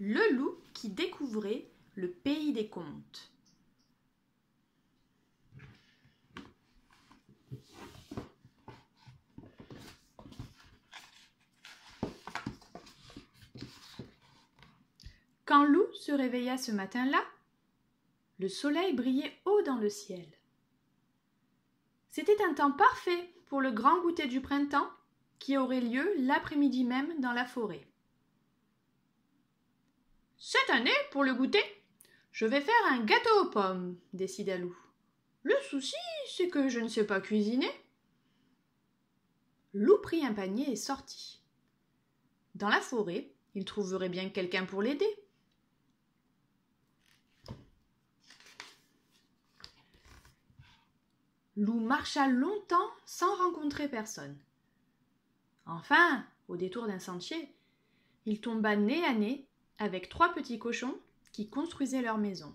Le loup qui découvrait le pays des contes. Quand Loup se réveilla ce matin-là, le soleil brillait haut dans le ciel. C'était un temps parfait pour le grand goûter du printemps qui aurait lieu l'après-midi même dans la forêt. Cette année, pour le goûter, je vais faire un gâteau aux pommes, décida Loup. Le souci, c'est que je ne sais pas cuisiner. Loup prit un panier et sortit. Dans la forêt, il trouverait bien quelqu'un pour l'aider. Loup marcha longtemps sans rencontrer personne. Enfin, au détour d'un sentier, il tomba nez à nez avec 3 petits cochons qui construisaient leur maison.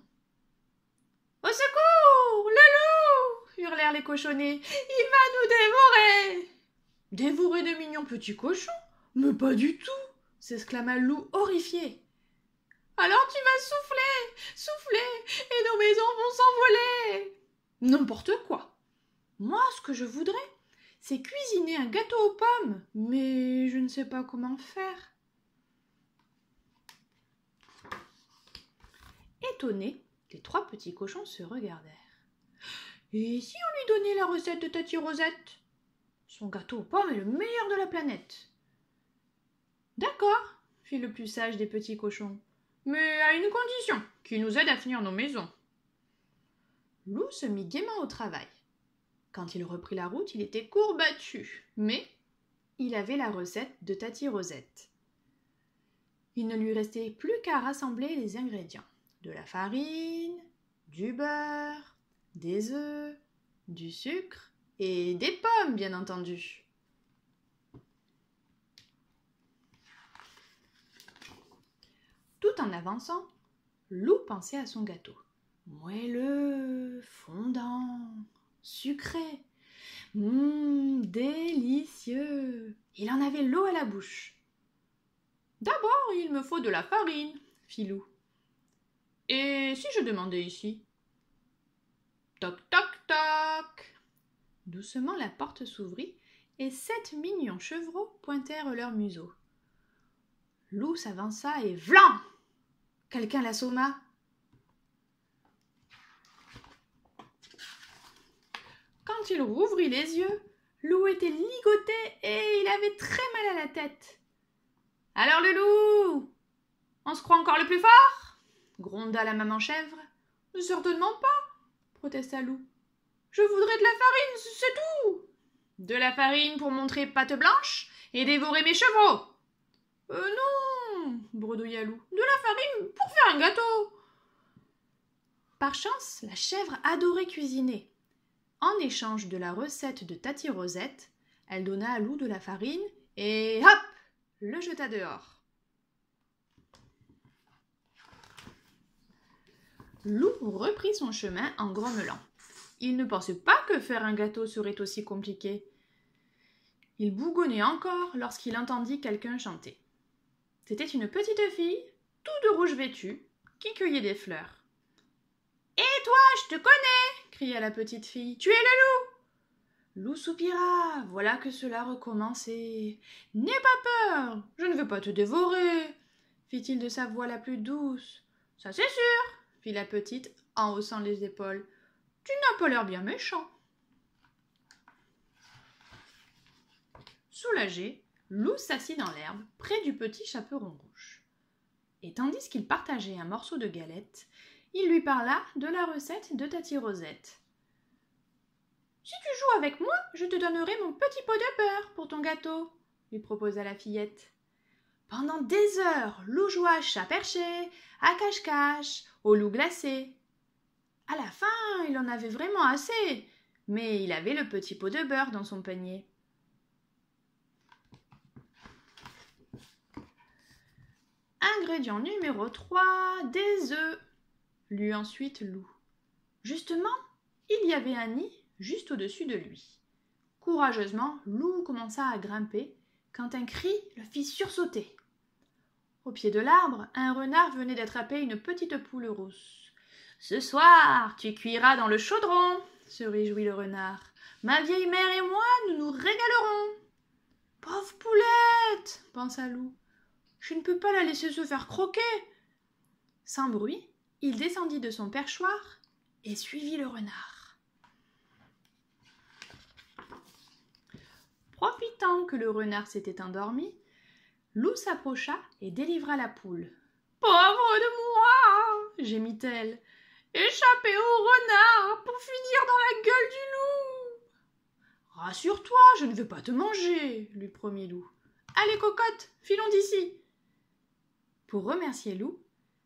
« Au secours, le loup !» hurlèrent les cochonnets. « Il va nous dévorer !»« Dévorer de mignons petits cochons ? Mais pas du tout !» s'exclama Loup horrifié. « Alors tu vas souffler, et nos maisons vont s'envoler !»« N'importe quoi. Moi, ce que je voudrais, c'est cuisiner un gâteau aux pommes, mais je ne sais pas comment faire. » Étonnés, les 3 petits cochons se regardèrent. « Et si on lui donnait la recette de Tati Rosette ? Son gâteau aux pommes est le meilleur de la planète. »« D'accord, » fit le plus sage des petits cochons, « mais à une condition, qu'il nous aide à finir nos maisons. » Loup se mit gaiement au travail. Quand il reprit la route, il était courbattu, mais il avait la recette de Tati Rosette. Il ne lui restait plus qu'à rassembler les ingrédients. De la farine, du beurre, des œufs, du sucre et des pommes, bien entendu. Tout en avançant, Loup pensait à son gâteau. Moelleux, fondant, sucré, délicieux. Il en avait l'eau à la bouche. « D'abord, il me faut de la farine, » fit Loup. « Et si je demandais ici ?»« Toc, toc, toc !» Doucement, la porte s'ouvrit et 7 mignons chevreaux pointèrent leur museau. Loup s'avança et vlan ! Quelqu'un l'assomma. Quand il rouvrit les yeux, Loup était ligoté et il avait très mal à la tête. « Alors le loup, on se croit encore le plus fort ?» gronda la maman chèvre. « Certainement pas, » protesta Loup. « Je voudrais de la farine, c'est tout. »« De la farine pour montrer patte blanche et dévorer mes chevaux. »« Non, » bredouilla Loup, « de la farine pour faire un gâteau. » Par chance, la chèvre adorait cuisiner. En échange de la recette de Tati Rosette, elle donna à Loup de la farine et hop, le jeta dehors. Loup reprit son chemin en grommelant. Il ne pensait pas que faire un gâteau serait aussi compliqué. Il bougonnait encore lorsqu'il entendit quelqu'un chanter. C'était une petite fille, toute de rouge vêtue, qui cueillait des fleurs. « Et toi, je te connais !» cria la petite fille. « Tu es le loup !» Loup soupira. Voilà que cela recommençait. « N'aie pas peur, je ne veux pas te dévorer !» fit-il de sa voix la plus douce. « Ça c'est sûr !» fit la petite en haussant les épaules. « Tu n'as pas l'air bien méchant. » Soulagé, Loup s'assit dans l'herbe près du petit chaperon rouge. Et tandis qu'il partageait un morceau de galette, il lui parla de la recette de Tati Rosette. « Si tu joues avec moi, je te donnerai mon petit pot de beurre pour ton gâteau, » lui proposa la fillette. Pendant des heures, Loup joua à chat perché, à cache-cache, au loup glacé. À la fin, il en avait vraiment assez, mais il avait le petit pot de beurre dans son panier. Ingrédient numéro 3, des œufs, lut ensuite Loup. Justement, il y avait un nid juste au-dessus de lui. Courageusement, Loup commença à grimper quand un cri le fit sursauter. Au pied de l'arbre, un renard venait d'attraper une petite poule rousse. « Ce soir, tu cuiras dans le chaudron !» se réjouit le renard. « Ma vieille mère et moi, nous nous régalerons !»« Pauvre poulette !» pensa Loup. « Je ne peux pas la laisser se faire croquer !» Sans bruit, il descendit de son perchoir et suivit le renard. Profitant que le renard s'était endormi, Loup s'approcha et délivra la poule. « Pauvre de moi !» gémit-elle. « Échappée au renard pour finir dans la gueule du loup !»« Rassure-toi, je ne veux pas te manger !» lui promit Loup. « Allez, cocotte, filons d'ici !» Pour remercier Loup,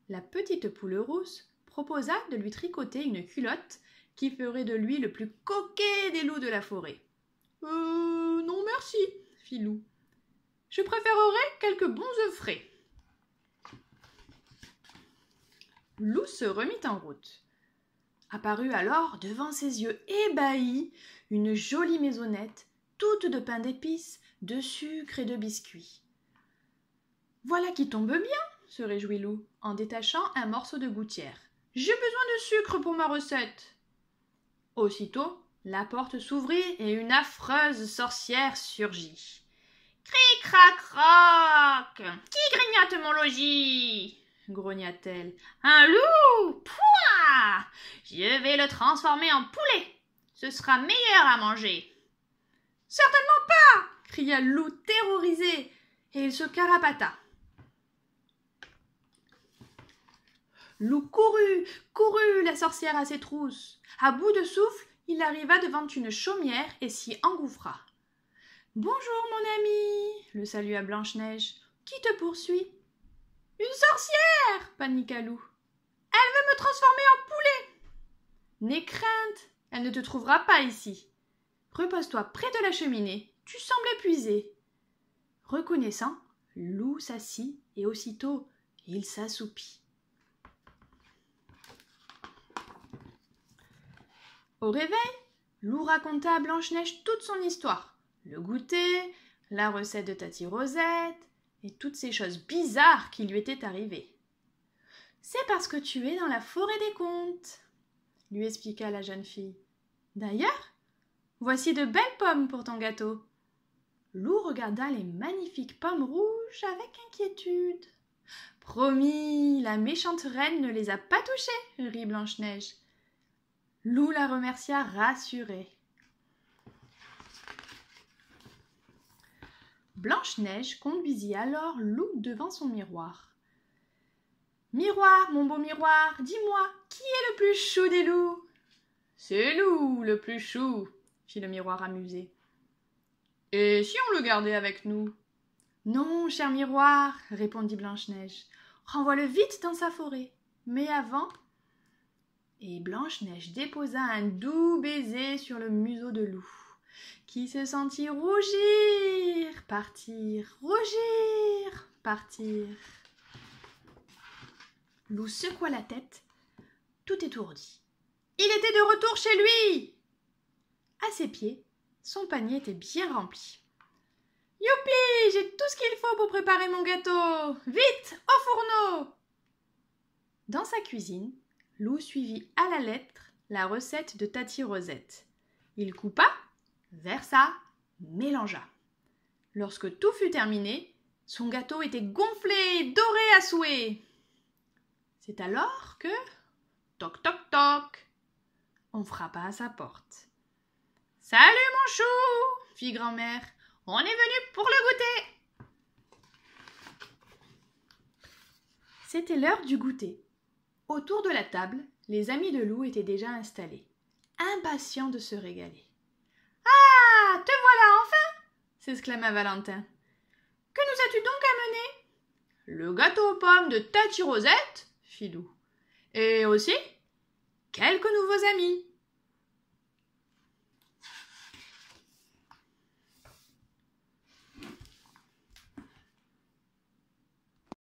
la petite poule rousse proposa de lui tricoter une culotte qui ferait de lui le plus coquet des loups de la forêt. « Non merci, » fit Loup. « Je préférerais quelques bons œufs frais. » Loup se remit en route. Apparut alors devant ses yeux ébahis une jolie maisonnette, toute de pain d'épices, de sucre et de biscuits. « Voilà qui tombe bien !» se réjouit Loup en détachant un morceau de gouttière. « J'ai besoin de sucre pour ma recette. » Aussitôt, la porte s'ouvrit et une affreuse sorcière surgit. « Cric-crac-croc ! Qui grignote mon logis ?» grogna-t-elle. « Un loup ! Pouah ! Je vais le transformer en poulet. Ce sera meilleur à manger. »« Certainement pas !» cria Loup terrorisé, et il se carapata. Loup courut la sorcière à ses trousses. À bout de souffle, il arriva devant une chaumière et s'y engouffra. « Bonjour, mon ami !» le salua Blanche-Neige. « Qui te poursuit ?»« Une sorcière !» paniqua Loup. « Elle veut me transformer en poulet !»« N'aie crainte, elle ne te trouvera pas ici. Repose-toi près de la cheminée, tu sembles épuisé. » Reconnaissant, Loup s'assit et aussitôt il s'assoupit. Au réveil, Loup raconta à Blanche-Neige toute son histoire. Le goûter, la recette de Tati Rosette et toutes ces choses bizarres qui lui étaient arrivées. « C'est parce que tu es dans la forêt des contes, » lui expliqua la jeune fille. « D'ailleurs, voici de belles pommes pour ton gâteau. » Loup regarda les magnifiques pommes rouges avec inquiétude. « Promis, la méchante reine ne les a pas touchées, » rit Blanche-Neige. Loup la remercia rassurée. Blanche-Neige conduisit alors Loup devant son miroir. « Miroir, mon beau miroir, dis-moi, qui est le plus chou des loups ?»« C'est Loup, le plus chou, » fit le miroir amusé. « Et si on le gardait avec nous ?»« Non, cher miroir, » répondit Blanche-Neige, « renvoie-le vite dans sa forêt. Mais avant... » Et Blanche-Neige déposa un doux baiser sur le museau de Loup, qui se sentit rougir, partir, rougir, partir. Loup secoua la tête, tout étourdi. Il était de retour chez lui. À ses pieds, son panier était bien rempli. « Youpi, j'ai tout ce qu'il faut pour préparer mon gâteau. Vite, au fourneau !» Dans sa cuisine, Loup suivit à la lettre la recette de Tati Rosette. Il coupa, versa, mélangea. Lorsque tout fut terminé, son gâteau était gonflé, doré à souhait. C'est alors que... Toc, toc, toc. On frappa à sa porte. « Salut mon chou !» fit grand-mère. « On est venu pour le goûter !» C'était l'heure du goûter. Autour de la table, les amis de Loup étaient déjà installés, impatients de se régaler. « Ah, te voilà enfin !» s'exclama Valentin. « Que nous as-tu donc amené ?»« Le gâteau aux pommes de Tati Rosette, fit Loup. « Et aussi quelques nouveaux amis. »